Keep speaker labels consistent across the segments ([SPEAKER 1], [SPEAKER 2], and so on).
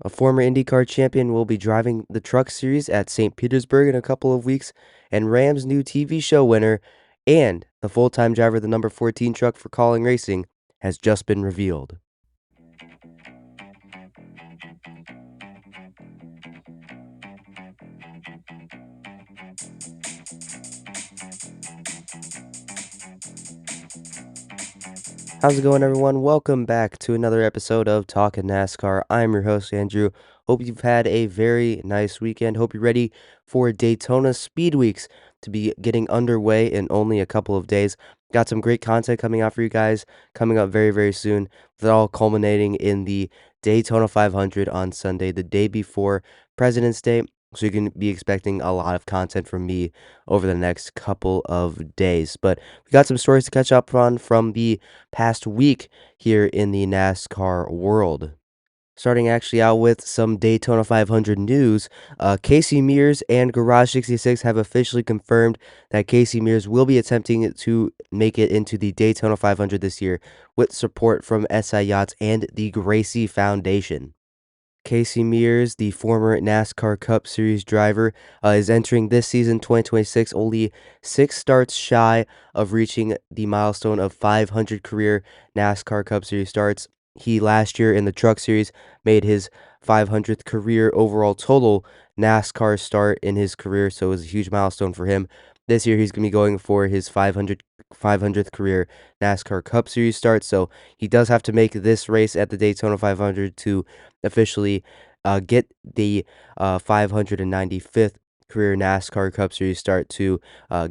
[SPEAKER 1] A former IndyCar champion will be driving the Truck Series at St. Petersburg in a couple of weeks, and Ram's new TV show winner and the full-time driver of the number 14 truck for Calling Racing has just been revealed. How's it going, everyone? Welcome back to another episode of Talkin NASCAR. I'm your host, Andrew. Hope you've had a very nice weekend. Hope you're ready for Daytona Speed Weeks to be getting underway in only a couple of days. Got some great content coming out for you guys coming up very, very soon. They're all culminating in the Daytona 500 on Sunday, the day before President's Day. So you can be expecting a lot of content from me over the next couple of days. But we got some stories to catch up on from the past week here in the NASCAR world. Starting actually out with some Daytona 500 news, Casey Mears and Garage 66 have officially confirmed that Casey Mears will be attempting to make it into the Daytona 500 this year with support from SI Yachts and the Gracie Foundation. Casey Mears, the former NASCAR Cup Series driver, is entering this season 2026 only 6 starts shy of reaching the milestone of 500 career NASCAR Cup Series starts. He last year in the Truck Series made his 500th career overall total NASCAR start in his career, so it was a huge milestone for him. This year he's going to be going for his 500th career NASCAR Cup Series start, so he does have to make this race at the Daytona 500 to officially get the 595th career NASCAR Cup Series start to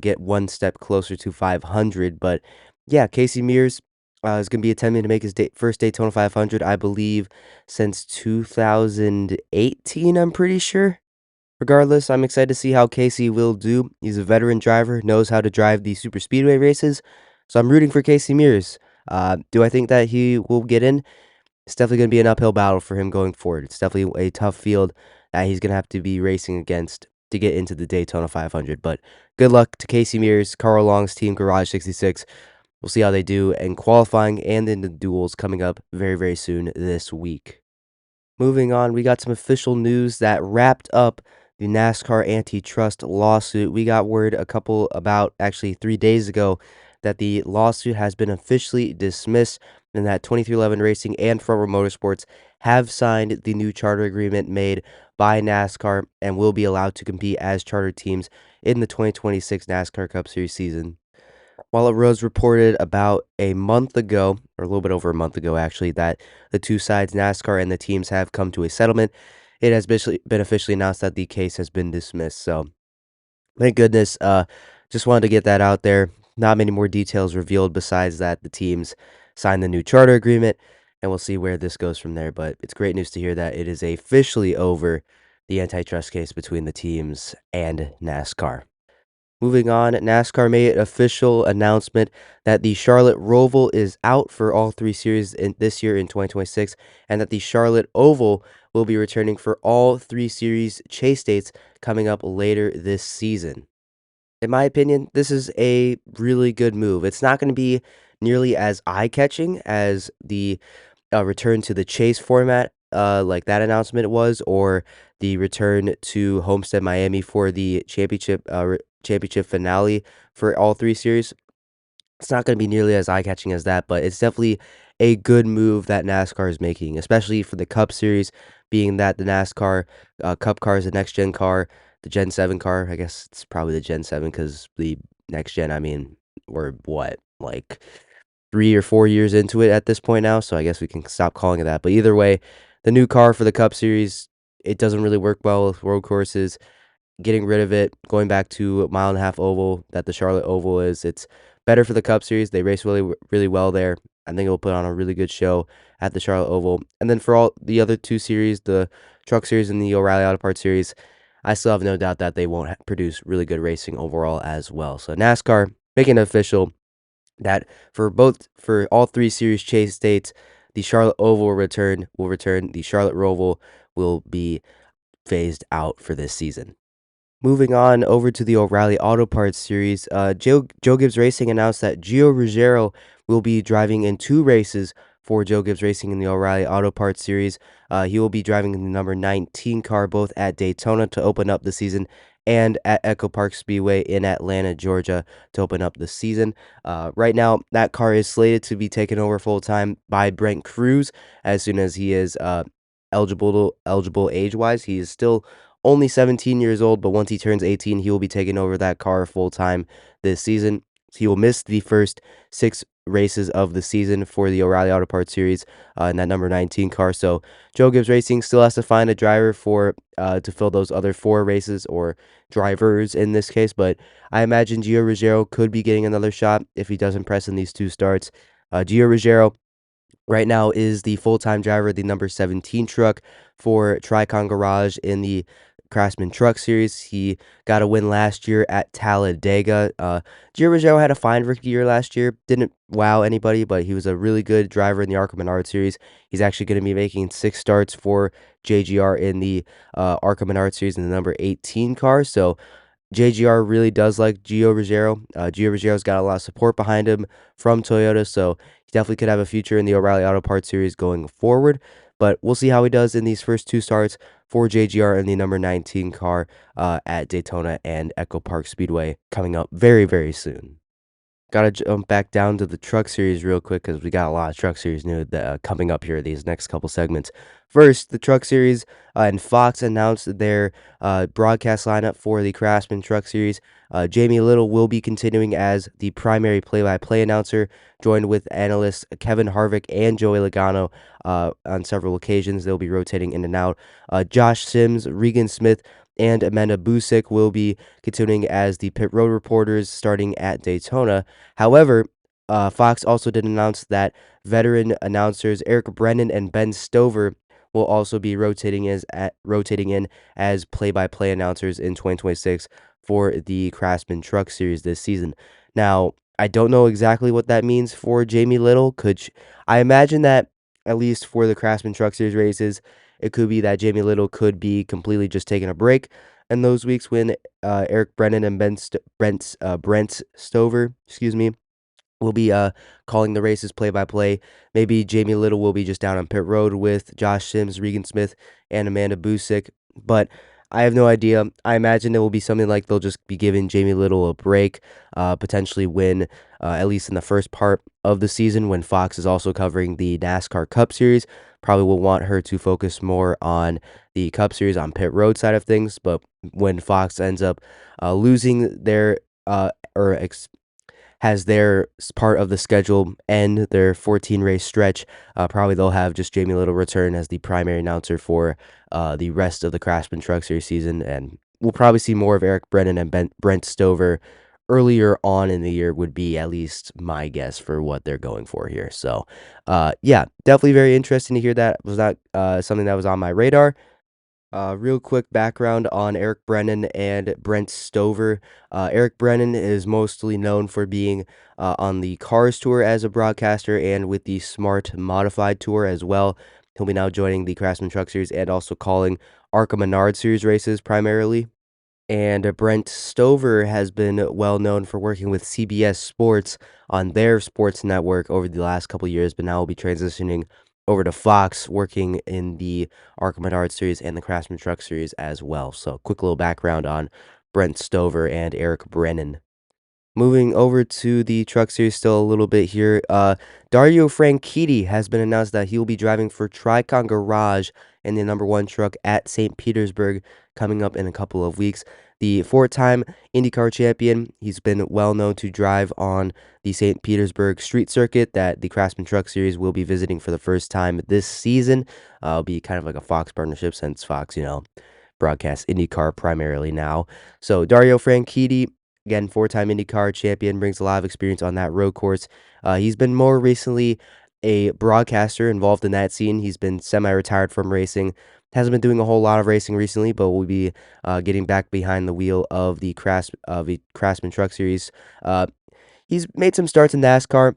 [SPEAKER 1] get one step closer to 500. But yeah, Casey Mears is going to be attempting to make his first Daytona 500, I believe, since 2018, I'm pretty sure. Regardless, I'm excited to see how Casey will do. He's a veteran driver, knows how to drive the super speedway races, so I'm rooting for Casey Mears. Do I think that he will get in? It's definitely going to be an uphill battle for him going forward. It's definitely a tough field that he's going to have to be racing against to get into the Daytona 500. But good luck to Casey Mears, Carl Long's team, Garage 66. We'll see how they do in qualifying and in the duels coming up very, very soon this week. Moving on, we got some official news that wrapped up the NASCAR antitrust lawsuit. We got word about actually 3 days ago that the lawsuit has been officially dismissed and that 2311 Racing and Front Row Motorsports have signed the new charter agreement made by NASCAR and will be allowed to compete as charter teams in the 2026 NASCAR Cup Series season. While it was reported about a month ago, or a little bit over a month ago actually, that the two sides, NASCAR and the teams, have come to a settlement, it has been officially announced that the case has been dismissed. So thank goodness. Just wanted to get that out there. Not many more details revealed besides that the teams signed the new charter agreement, and we'll see where this goes from there. But it's great news to hear that it is officially over, the antitrust case between the teams and NASCAR. Moving on, NASCAR made an official announcement that the Charlotte Roval is out for all three series this year in 2026, and that the Charlotte Oval will be returning for all three series chase dates coming up later this season. In my opinion, this is a really good move. It's not going to be nearly as eye-catching as the return to the chase format, like that announcement was, or the return to Homestead, Miami for the championship finale for all three series. It's not going to be nearly as eye-catching as that, but it's definitely a good move that NASCAR is making, especially for the Cup Series, being that the NASCAR Cup car is the next gen car, the Gen 7 car. I guess it's probably the Gen 7 because the next gen, I mean, we're what, like 3 or 4 years into it at this point now, so I guess we can stop calling it that. But either way, the new car for the Cup Series, it doesn't really work well with road courses. Getting rid of it, going back to a mile and a half oval that the Charlotte Oval is, it's better for the Cup Series. They race really, really well there. I think it'll put on a really good show at the Charlotte Oval. And then for all the other two series, the Truck Series and the O'Reilly Auto Parts Series, I still have no doubt that they won't produce really good racing overall as well. So NASCAR making it official that for all three series chase dates, the Charlotte Oval will return. The Charlotte Roval will be phased out for this season. Moving on over to the O'Reilly Auto Parts Series, Joe Gibbs Racing announced that Gio Ruggiero will be driving in two races for Joe Gibbs Racing in the O'Reilly Auto Parts Series. He will be driving the number 19 car both at Daytona to open up the season and at Echo Park Speedway in Atlanta, Georgia to open up the season. Right now, that car is slated to be taken over full time by Brent Cruz as soon as he is eligible age wise. He is still only 17 years old, but once he turns 18, he will be taking over that car full time this season. He will miss the first 6 races of the season for the O'Reilly Auto Parts Series in that number 19 car. So Joe Gibbs Racing still has to find a driver for to fill those other 4 races, or drivers in this case. But I imagine Gio Ruggiero could be getting another shot if he does impress in these 2 starts. Gio Ruggiero right now is the full-time driver of the number 17 truck for Tricon Garage in the Craftsman Truck Series. He got a win last year at Talladega. Gio Ruggiero had a fine rookie year last year. Didn't wow anybody, but he was a really good driver in the ARCA Menard Series. He's actually going to be making 6 starts for JGR in the ARCA Menard Series in the number 18 car. So JGR really does like Gio Ruggiero. Gio Ruggiero's got a lot of support behind him from Toyota, so he definitely could have a future in the O'Reilly Auto Parts Series going forward. But we'll see how he does in these first 2 starts for JGR in the number 19 car at Daytona and Echo Park Speedway coming up very, very soon. Gotta jump back down to the Truck Series real quick because we got a lot of Truck Series news coming up here these next couple segments. First, the Truck Series and Fox announced their broadcast lineup for the Craftsman Truck Series. Jamie Little will be continuing as the primary play-by-play announcer, joined with analysts Kevin Harvick and Joey Logano on several occasions. They'll be rotating in and out. Josh Sims, Regan Smith, and Amanda Busick will be continuing as the pit road reporters starting at Daytona. However, Fox also did announce that veteran announcers Eric Brennan and Ben Stover will also be rotating in as play-by-play announcers in 2026 for the Craftsman Truck Series this season. Now, I don't know exactly what that means for Jamie Little. I imagine that at least for the Craftsman Truck Series races, it could be that Jamie Little could be completely just taking a break in those weeks when Eric Brennan and Brent Stover, excuse me, will be calling the races play by play. Maybe Jamie Little will be just down on pit road with Josh Sims, Regan Smith, and Amanda Busick. But I have no idea. I imagine it will be something like they'll just be giving Jamie Little a break, potentially win at least in the first part of the season when Fox is also covering the NASCAR Cup Series. Probably will want her to focus more on the Cup Series on pit road side of things. But when Fox ends up losing their or has their part of the schedule end their 14 race stretch. Probably they'll have just Jamie Little return as the primary announcer for the rest of the Craftsman Truck Series season, and we'll probably see more of Eric Brennan and Brent Stover earlier on in the year would be at least my guess for what they're going for here. So, yeah, definitely very interesting to hear that. Was not something that was on my radar. Real quick background on Eric Brennan and Brent Stover. Eric Brennan is mostly known for being on the Cars Tour as a broadcaster and with the Smart Modified Tour as well. He'll be now joining the Craftsman Truck Series and also calling ARCA Menard Series races primarily. And Brent Stover has been well known for working with CBS Sports on their sports network over the last couple years, but now will be transitioning over to Fox, working in the ARCA Menard Series and the Craftsman Truck Series as well. So, quick little background on Brent Stover and Eric Brennan. Moving over to the Truck Series still a little bit here. Dario Franchitti has been announced that he will be driving for Tricon Garage in the number 1 truck at St. Petersburg coming up in a couple of weeks. The 4-time IndyCar champion, he's been well known to drive on the St. Petersburg street circuit that the Craftsman Truck Series will be visiting for the first time this season. It'll be kind of like a Fox partnership since Fox, broadcasts IndyCar primarily now. So Dario Franchitti, again, 4-time IndyCar champion, brings a lot of experience on that road course. He's been more recently a broadcaster involved in that scene. He's been semi-retired from racing. Hasn't been doing a whole lot of racing recently, but will be getting back behind the wheel of the Craftsman Truck Series. He's made some starts in NASCAR.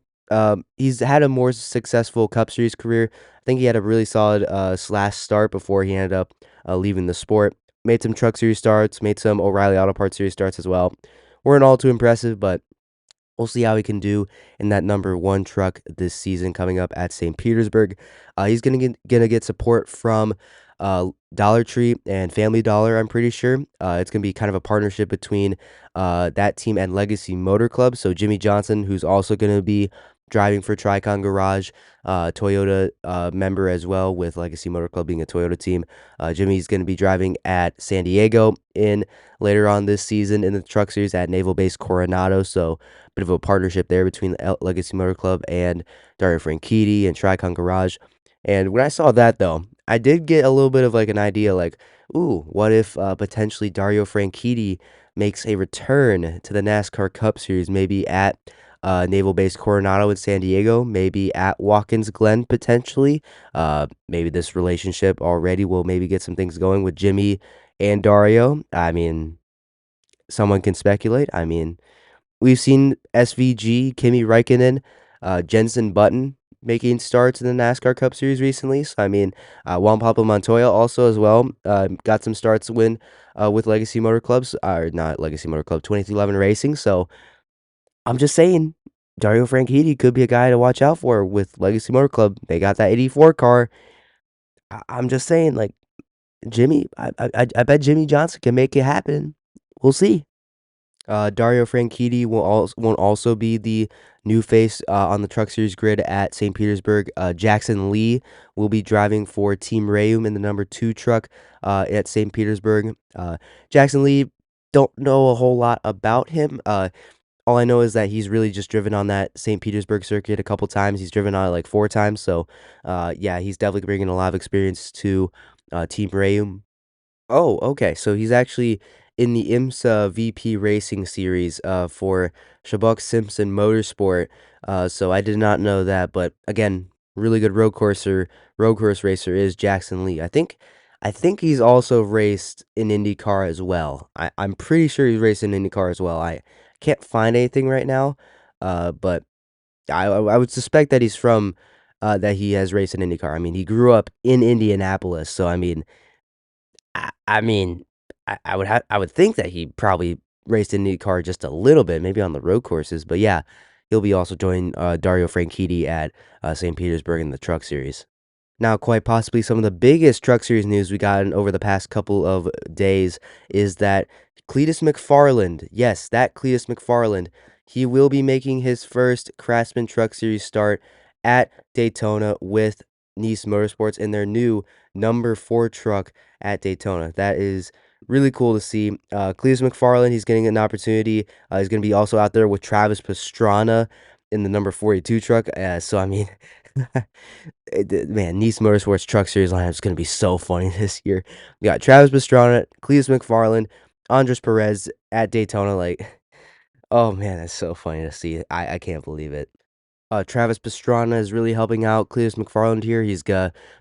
[SPEAKER 1] He's had a more successful Cup Series career. I think he had a really solid slash start before he ended up leaving the sport. Made some Truck Series starts, made some O'Reilly Auto Parts Series starts as well. Weren't all too impressive, but We'll see how he can do in that number 1 truck this season coming up at St. Petersburg. He's gonna get support from, Dollar Tree and Family Dollar, I'm pretty sure. It's gonna be kind of a partnership between, that team and Legacy Motor Club. So Jimmy Johnson, who's also gonna be driving for Tricon Garage, Toyota, member as well, with Legacy Motor Club being a Toyota team. Jimmy's gonna be driving at San Diego in later on this season in the Truck Series at Naval Base Coronado. So bit of a partnership there between the Legacy Motor Club and Dario Franchitti and Tricon Garage. And when I saw that though, I did get a little bit of like an idea like, ooh, what if potentially Dario Franchitti makes a return to the NASCAR Cup Series, maybe at Naval Base Coronado in San Diego, maybe at Watkins Glen potentially. Maybe this relationship already will maybe get some things going with Jimmy and Dario. I mean, someone can speculate. I mean, we've seen SVG, Kimi Räikkönen, Jensen Button making starts in the NASCAR Cup Series recently. So, I mean, Juan Pablo Montoya also as well got some starts to win with Legacy Motor Clubs, or not Legacy Motor Club, 2311 Racing. So, I'm just saying, Dario Franchitti could be a guy to watch out for with Legacy Motor Club. They got that 84 car. I'm just saying, like, Jimmy, I bet Jimmy Johnson can make it happen. We'll see. Dario Franchitti won't also be the new face on the Truck Series grid at St. Petersburg. Jackson Lee will be driving for Team Reum in the number 2 truck at St. Petersburg. Jackson Lee, don't know a whole lot about him. All I know is that he's really just driven on that St. Petersburg circuit a couple times. He's driven on it like 4 times. So, yeah, he's definitely bringing a lot of experience to Team Reum. Oh, okay. So he's actually in the IMSA VP Racing Series for Shabuk Simpson Motorsport. So I did not know that, but again, really good road course racer is Jackson Lee. I think he's also raced in IndyCar as well. I'm pretty sure he's raced in IndyCar as well. I can't find anything right now, but I would suspect that he's from that he has raced in IndyCar. I mean, he grew up in Indianapolis, so I mean, I would think that he probably raced in IndyCar just a little bit, maybe on the road courses, but yeah, he'll be also joining Dario Franchitti at St. Petersburg in the Truck Series. Now, quite possibly some of the biggest Truck Series news we gotten over the past couple of days is that Cletus McFarland, yes, that Cletus McFarland, he will be making his first Craftsman Truck Series start at Daytona with Nice Motorsports in their new number 4 truck at Daytona. That is really cool to see. Cletus McFarland, he's getting an opportunity. He's going to be also out there with Travis Pastrana in the number 42 truck. So, I mean, man, Nice Motorsports Truck Series lineup is going to be so funny this year. We got Travis Pastrana, Cletus McFarland, Andres Perez at Daytona. Like, oh man, that's so funny to see. I can't believe it. Travis Pastrana is really helping out Cletus McFarland here. He's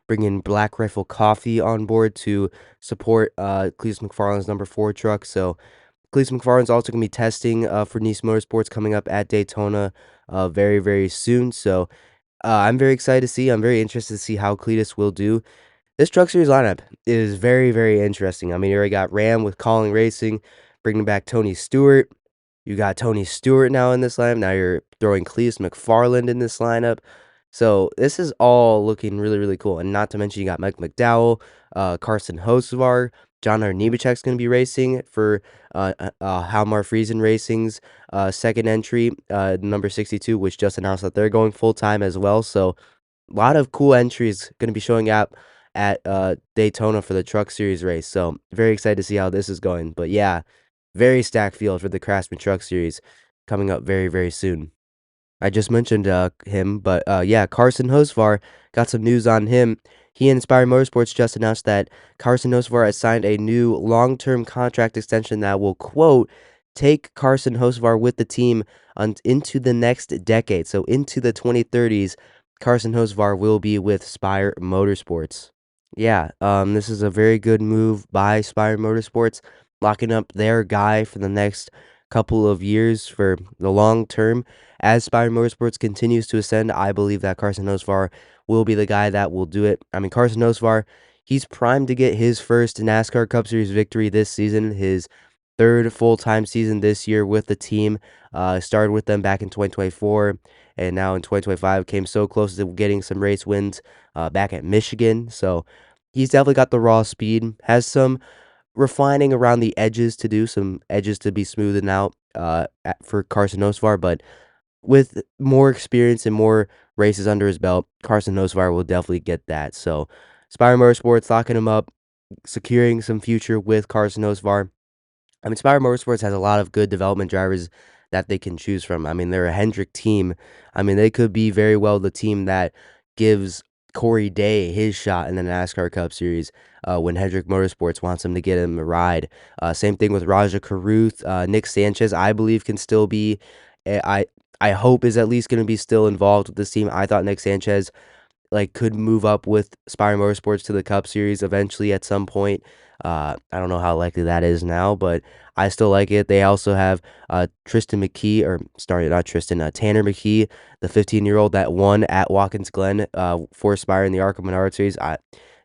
[SPEAKER 1] bringing Black Rifle Coffee on board to support Cletus McFarland's number 4 truck. So Cletus McFarland's also going to be testing for Nice Motorsports coming up at Daytona very, very soon. So I'm very excited to see. I'm very interested to see how Cletus will do. This Truck Series lineup is very, very interesting. I mean, you already got Ram with Calling Racing, bringing back Tony Stewart. You got Tony Stewart now in this lineup. Now you're throwing Cletus McFarland in this lineup. So this is all looking really, really cool. And not to mention you got Mike McDowell, Carson Hocevar, John R. Nemechek's going to be racing for Halmar Friesen Racing's second entry, number 62, which just announced that they're going full-time as well. So a lot of cool entries going to be showing up at Daytona for the Truck Series race. So very excited to see how this is going. But yeah, very stacked field for the Craftsman Truck Series coming up very, very soon. I just mentioned him, but yeah, Carson Hocevar, got some news on him. He and Inspire Motorsports just announced that Carson Hocevar has signed a new long-term contract extension that will, quote, take Carson Hocevar with the team into the next decade. So into the 2030s, Carson Hocevar will be with Spire Motorsports. Yeah, this is a very good move by Spire Motorsports, locking up their guy for the next couple of years for the long term. As Spire Motorsports continues to ascend, I believe that Carson Hocevar will be the guy that will do it. I mean, Carson Hocevar, he's primed to get his first NASCAR Cup Series victory this season, his third full-time season this year with the team. Started with them back in 2024, and now in 2025 came so close to getting some race wins back at Michigan. So he's definitely got the raw speed. Has some refining around the edges to do, some edges to be smoothed out for Carson Hocevar, but with more experience and more races under his belt, Carson Hocevar will definitely get that. So Spire Motorsports locking him up, securing some future with Carson Hocevar. I mean, Spire Motorsports has a lot of good development drivers that they can choose from. I mean, they're a Hendrick team. I mean, they could be very well the team that gives Corey Day his shot in the NASCAR Cup Series when Hendrick Motorsports wants him to get him a ride. Same thing with Raja Caruth. Nick Sanchez, I believe, can still be. eh, I I hope is at least going to be still involved with this team. I thought Nick Sanchez could move up with Spire Motorsports to the Cup Series eventually at some point. I don't know how likely that is now, but I still like it. They also have Tristan McKee, or sorry, not Tristan, Tanner McKee, the 15-year-old that won at Watkins Glen for Spire in the ARCA Menard Series. I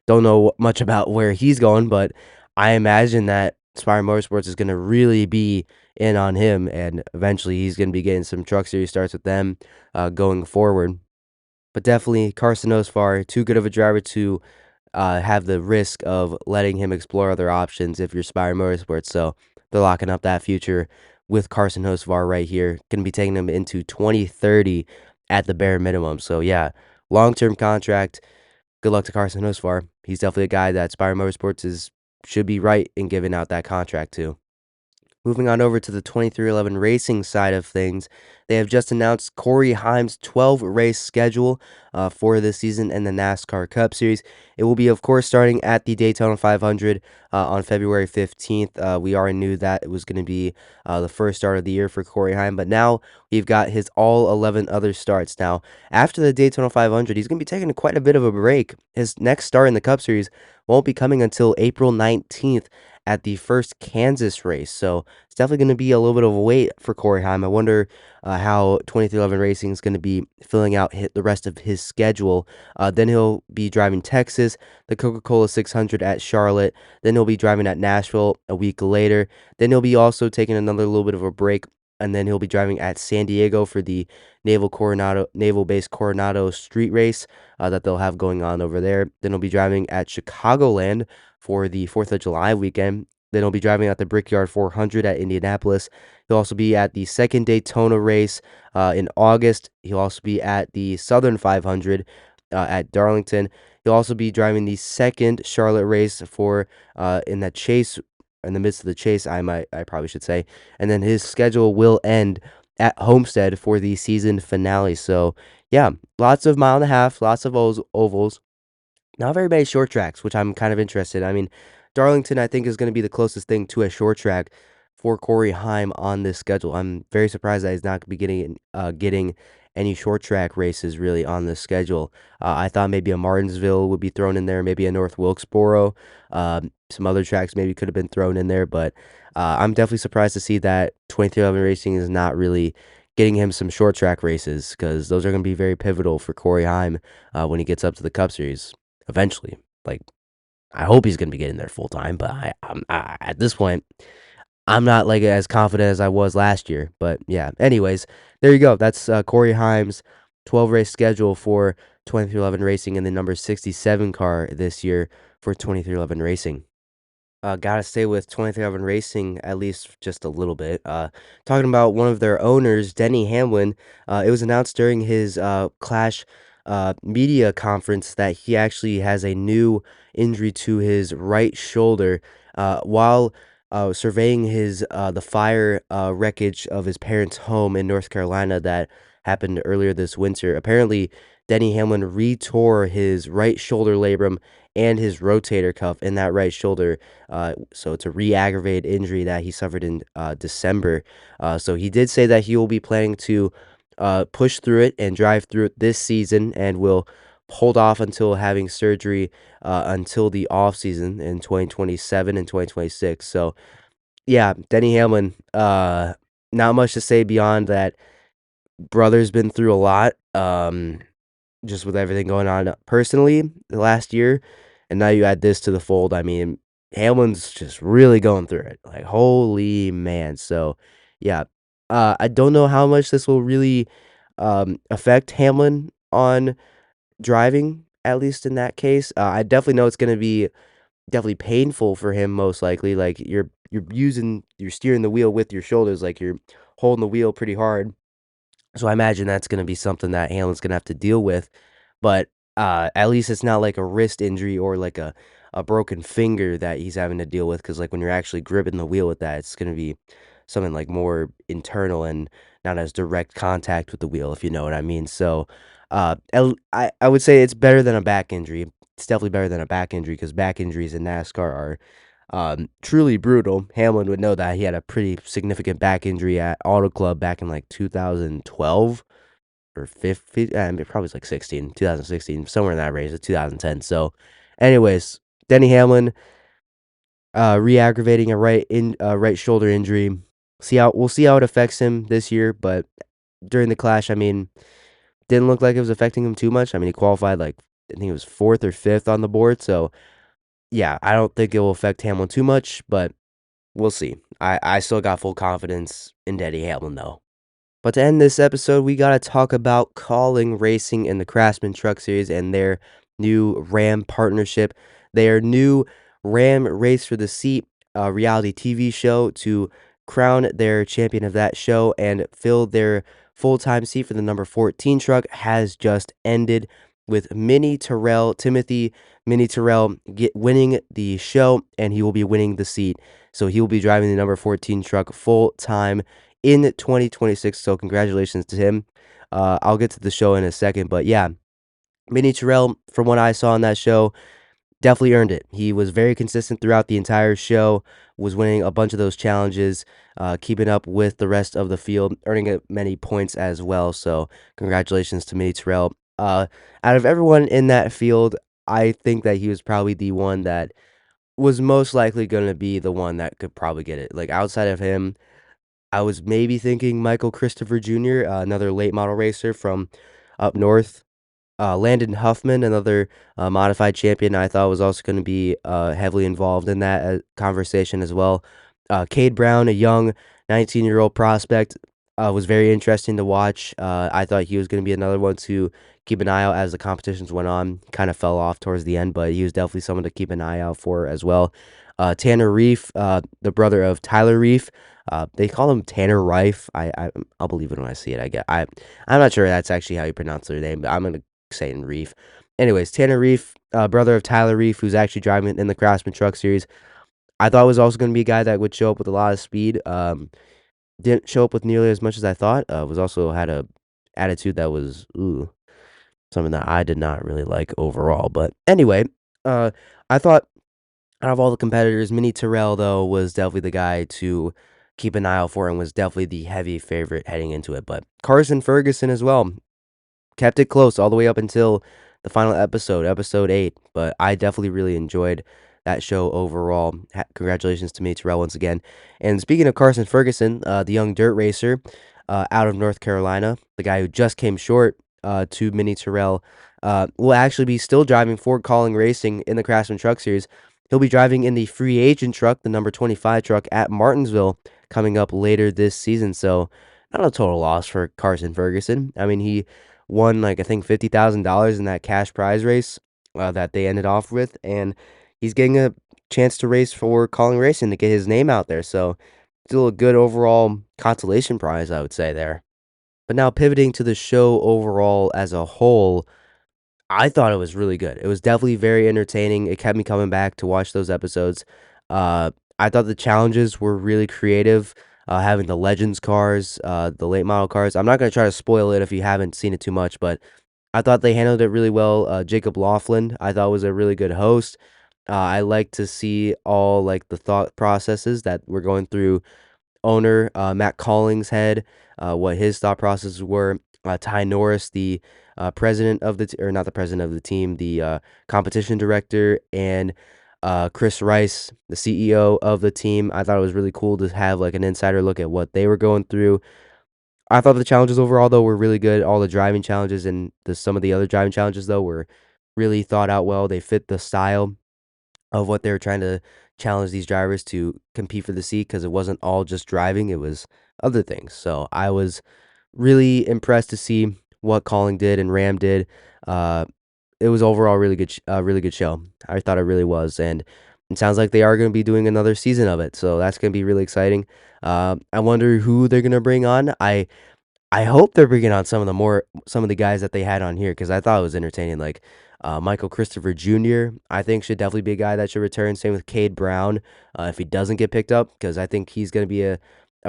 [SPEAKER 1] don't know much about where he's going, but I imagine that Spire Motorsports is going to really be in on him, and eventually he's going to be getting some Truck Series starts with them going forward. But definitely Carson knows far too good of a driver to have the risk of letting him explore other options if you're Spire Motorsports. So they're locking up that future with Carson Hocevar right here. Going to be taking him into 2030 at the bare minimum. So yeah, long-term contract. Good luck to Carson Hocevar. He's definitely a guy that Spire Motorsports should be right in giving out that contract to. Moving on over to the 2311 racing side of things, they have just announced Corey Heim's 12 race schedule for this season in the NASCAR Cup Series. It will be, of course, starting at the Daytona 500 on February 15th. We already knew that it was going to be the first start of the year for Corey Heim, but now we've got his all 11 other starts. Now, after the Daytona 500, he's going to be taking quite a bit of a break. His next start in the Cup Series won't be coming until April 19th at the first Kansas race. So it's definitely going to be a little bit of a wait for Corey Heim. I wonder how 2311 Racing is going to be filling out the rest of his schedule. Then he'll be driving Texas, the Coca-Cola 600 at Charlotte. Then he'll be driving at Nashville a week later. Then he'll be also taking another little bit of a break. And then he'll be driving at San Diego for the naval-based Coronado street race that they'll have going on over there. Then he'll be driving at Chicagoland for the 4th of July weekend. Then he'll be driving at the Brickyard 400 at Indianapolis. He'll also be at the second Daytona race in August. He'll also be at the Southern 500 at Darlington. He'll also be driving the second Charlotte race for in that chase, in the midst of the chase, I probably should say. And then his schedule will end at Homestead for the season finale. So yeah, lots of mile and a half, lots of ovals. Not very many short tracks, which I'm kind of interested. I mean, Darlington, I think, is going to be the closest thing to a short track for Corey Heim on this schedule. I'm very surprised that he's not going to be getting any short track races really on this schedule. I thought maybe a Martinsville would be thrown in there, maybe a North Wilkesboro. Some other tracks maybe could have been thrown in there, but I'm definitely surprised to see that 2311 Racing is not really getting him some short track races because those are going to be very pivotal for Corey Heim when he gets up to the Cup Series eventually. Like, I hope he's going to be getting there full time, but at this point, I'm not as confident as I was last year. But yeah, anyways, there you go. That's Corey Heim's 12 race schedule for 2311 Racing in the number 67 car this year for 2311 Racing. Gotta stay with 2311 Racing at least just a little bit. Talking about one of their owners, Denny Hamlin. It was announced during his Clash media conference that he actually has a new injury to his right shoulder. While surveying the fire wreckage of his parents' home in North Carolina that happened earlier this winter, apparently Denny Hamlin retore his right shoulder labrum and his rotator cuff in that right shoulder. So it's a re-aggravated injury that he suffered in December. So he did say that he will be planning to push through it and drive through it this season and will hold off until having surgery until the off season in 2027 and 2026. So yeah, Denny Hamlin, not much to say beyond that. Brother's been through a lot. Just with everything going on personally the last year, and now you add this to the fold. I mean, Hamlin's just really going through it, like, holy man, so, yeah, I don't know how much this will really, affect Hamlin on driving, at least in that case. I definitely know it's gonna be definitely painful for him most likely, like, you're steering the wheel with your shoulders, like, you're holding the wheel pretty hard. So I imagine that's gonna be something that Hamlin's gonna have to deal with, but, at least it's not like a wrist injury or like a broken finger that he's having to deal with. Because like, when you're actually gripping the wheel with that, it's gonna be something, like, more internal and not as direct contact with the wheel, if you know what I mean. So, el I would say it's better than a back injury. It's definitely better than a back injury because back injuries in NASCAR are truly brutal. Hamlin would know that. He had a pretty significant back injury at Auto Club back in like 2012 or 15. It probably was like 16, 2016, somewhere in that range, 2010. So, anyways, Denny Hamlin, re-aggravating a right shoulder injury. We'll see how it affects him this year. But during the clash, I mean, didn't look like it was affecting him too much. I mean, he qualified like I think it was fourth or fifth on the board. So yeah, I don't think it will affect Hamlin too much, but we'll see. I still got full confidence in Denny Hamlin, though. But to end this episode, we got to talk about calling racing in the Craftsman Truck Series and their new Ram partnership. Their new Ram Race for the Seat reality TV show to crown their champion of that show and fill their full time seat for the number 14 truck has just ended with Timothy Mini Terrell winning the show, and he will be winning the seat. So he will be driving the number 14 truck full time in 2026. So congratulations to him. I'll get to the show in a second, but yeah, Mini Terrell, from what I saw on that show, definitely earned it. He was very consistent throughout the entire show, was winning a bunch of those challenges, keeping up with the rest of the field, earning many points as well. So congratulations to Mini Terrell. Out of everyone in that field, I think that he was probably the one that was most likely going to be the one that could probably get it. Like outside of him, I was maybe thinking Michael Christopher Jr., another late model racer from up north. Landon Huffman, another, modified champion, I thought was also gonna be, heavily involved in that, conversation as well. Cade Brown, a young 19-year-old prospect, was very interesting to watch. I thought he was gonna be another one to keep an eye out as the competitions went on. Kinda fell off towards the end, but he was definitely someone to keep an eye out for as well. Tanner Reef, the brother of Tyler Reef, they call him Tanner Rife. I'll believe it when I see it, I'm not sure that's actually how you pronounce their name, but I'm gonna saying Reef. Anyways, Tanner Reef, brother of Tyler Reef, who's actually driving in the Craftsman Truck Series. I thought was also going to be a guy that would show up with a lot of speed. Didn't show up with nearly as much as I thought. Was also had a attitude that was something that I did not really like overall. But anyway, uh, I thought out of all the competitors, Mini Terrell though was definitely the guy to keep an eye out for and was definitely the heavy favorite heading into it. But Carson Ferguson as well kept it close all the way up until the final episode, episode 8, but I definitely really enjoyed that show overall. Congratulations to me, Terrell, once again. And speaking of Carson Ferguson, the young dirt racer out of North Carolina, the guy who just came short to Mini Terrell, will actually be still driving Ford Calling Racing in the Craftsman Truck Series. He'll be driving in the free agent truck, the number 25 truck at Martinsville, coming up later this season. So, not a total loss for Carson Ferguson. I mean, he won like I think $50,000 in that cash prize race that they ended off with, and he's getting a chance to race for Calling Racing to get his name out there. So still a good overall consolation prize, I would say there. But now pivoting to the show overall as a whole, I thought it was really good. It was definitely very entertaining. It kept me coming back to watch those episodes. Uh, I thought the challenges were really creative. Having the Legends cars, the late model cars. I'm not going to try to spoil it if you haven't seen it too much, but I thought they handled it really well. Jacob Laughlin, I thought was a really good host. I like to see all like the thought processes that were going through owner Matt Collings' head, what his thought processes were. Ty Norris, the president of or not the president of the team, the competition director, and Chris Rice, the CEO of the team. I thought it was really cool to have like an insider look at what they were going through. I thought the challenges overall though were really good. All the driving challenges and some of the other driving challenges though were really thought out well. They fit the style of what they were trying to challenge these drivers to compete for the seat because it wasn't all just driving, it was other things. So I was really impressed to see what Colin did and Ram did. Uh, it was overall really good show. I thought it really was, and it sounds like they are going to be doing another season of it. So that's going to be really exciting. I wonder who they're going to bring on. I hope they're bringing on some of the guys that they had on here because I thought it was entertaining. Like Michael Christopher Jr. I think should definitely be a guy that should return. Same with Cade Brown if he doesn't get picked up because I think he's going to be a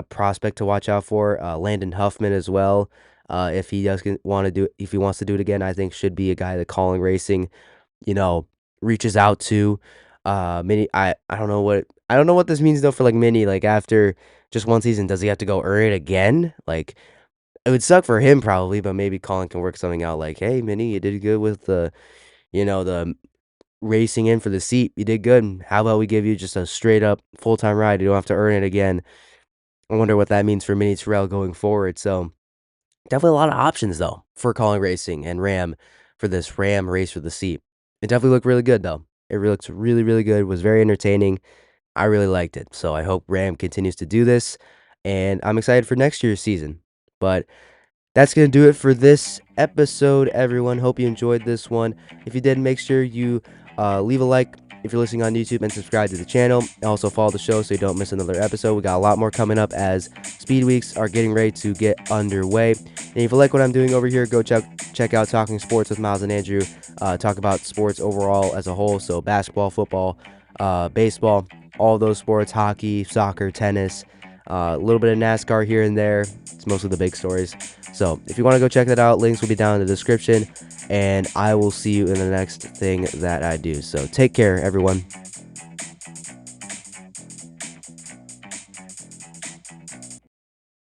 [SPEAKER 1] prospect to watch out for. Landon Huffman as well. If he if he wants to do it again, I think should be a guy that Calling Racing, you know, reaches out to. Mini, I don't know what this means though for like Mini. Like after just one season, does he have to go earn it again? Like it would suck for him probably, but maybe Colin can work something out like, "Hey, Minnie, you did good with the racing in for the seat. You did good. How about we give you just a straight up full-time ride? You don't have to earn it again." I wonder what that means for Minnie Terrell going forward. So, definitely a lot of options though for Colin Racing and Ram for this Ram race for the seat. It definitely looked really good though. It really looks really, really good. Was very entertaining. I really liked it. So, I hope Ram continues to do this and I'm excited for next year's season. But that's going to do it for this episode, everyone. Hope you enjoyed this one. If you did, make sure you leave a like if you're listening on YouTube and subscribe to the channel. Also, follow the show so you don't miss another episode. We got a lot more coming up as Speed Weeks are getting ready to get underway. And if you like what I'm doing over here, go check out Talking Sports with Miles and Andrew. Talk about sports overall as a whole. So, basketball, football, baseball, all those sports, hockey, soccer, tennis, a little bit of NASCAR here and there. It's mostly the big stories. So if you want to go check that out, links will be down in the description, and I will see you in the next thing that I do. So take care, everyone.